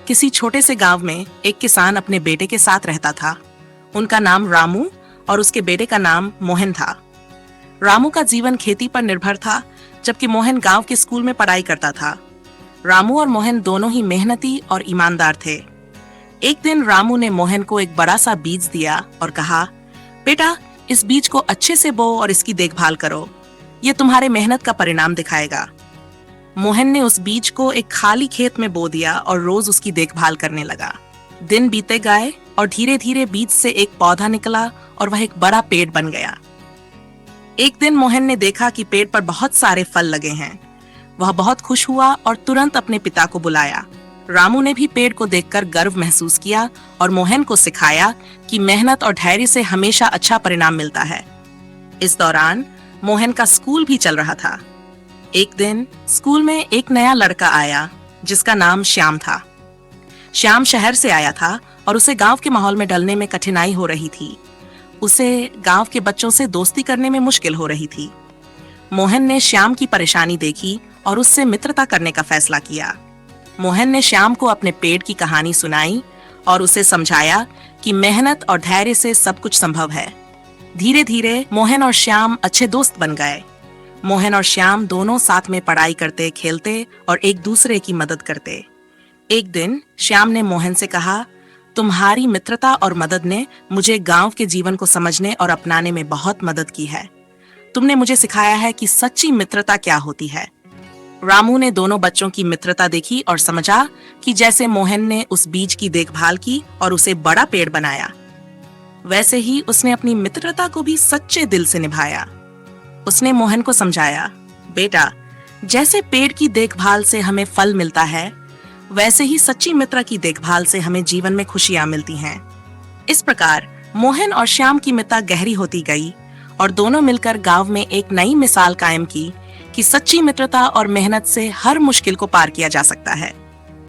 किसी छोटे से गांव में एक किसान अपने बेटे के साथ रहता था। उनका नाम रामू और उसके बेटे का नाम मोहन था। रामू का जीवन खेती पर निर्भर था, जबकि मोहन गांव के स्कूल में पढ़ाई करता था। रामू और मोहन दोनों ही मेहनती और ईमानदार थे। एक दिन रामू ने मोहन को एक बड़ा सा बीज दिया और कहा, बेटा, इस बीज को अच्छे से बो और इसकी देखभाल करो। ये तुम्हारे मेहनत का परिणाम दिखाएगा। मोहन ने उस बीज को एक खाली खेत में बो दिया और रोज उसकी देखभाल करने लगा। दिन बीते गए और धीरे धीरे बीज से एक पौधा निकला और वह एक बड़ा पेड़ बन गया। एक दिन मोहन ने देखा कि पेड़ पर बहुत सारे फल लगे हैं। वह बहुत खुश हुआ और तुरंत अपने पिता को बुलाया। रामू ने भी पेड़ को देखकर गर्व महसूस किया और मोहन को सिखाया कि मेहनत और धैर्य से हमेशा अच्छा परिणाम मिलता है। इस दौरान मोहन का स्कूल भी चल रहा था। एक दिन स्कूल में एक नया लड़का आया जिसका नाम श्याम था। श्याम शहर से आया था और उसे गांव के माहौल में ढलने में कठिनाई हो रही थी। उसे गांव के बच्चों से दोस्ती करने में मुश्किल हो रही थी। मोहन ने श्याम की परेशानी देखी और उससे मित्रता करने का फैसला किया। मोहन ने श्याम को अपने पेड़ की कहानी सुनाई और उसे समझाया कि मेहनत और धैर्य से सब कुछ संभव है। धीरे धीरे मोहन और श्याम अच्छे दोस्त बन गए। मोहन और श्याम दोनों साथ में पढ़ाई करते, खेलते और एक दूसरे की मदद करते। एक दिन श्याम ने मोहन से कहा, तुम्हारी मित्रता और मदद ने मुझे गांव के जीवन को समझने और अपनाने में बहुत मदद की है। तुमने मुझे सिखाया है कि सच्ची मित्रता क्या होती है। रामू ने दोनों बच्चों की मित्रता देखी और समझा कि जैसे मोहन ने उस बीज की देखभाल की और उसे बड़ा पेड़ बनाया, वैसे ही उसने अपनी मित्रता को भी सच्चे दिल से निभाया। उसने मोहन को समझाया, बेटा, जैसे पेड़ की देखभाल से हमें फल मिलता है, वैसे ही सच्ची मित्र की देखभाल से हमें जीवन में खुशियां मिलती हैं। इस प्रकार मोहन और श्याम की मित्रता गहरी होती गई और दोनों मिलकर गांव में एक नई मिसाल कायम की कि सच्ची मित्रता और मेहनत से हर मुश्किल को पार किया जा सकता है।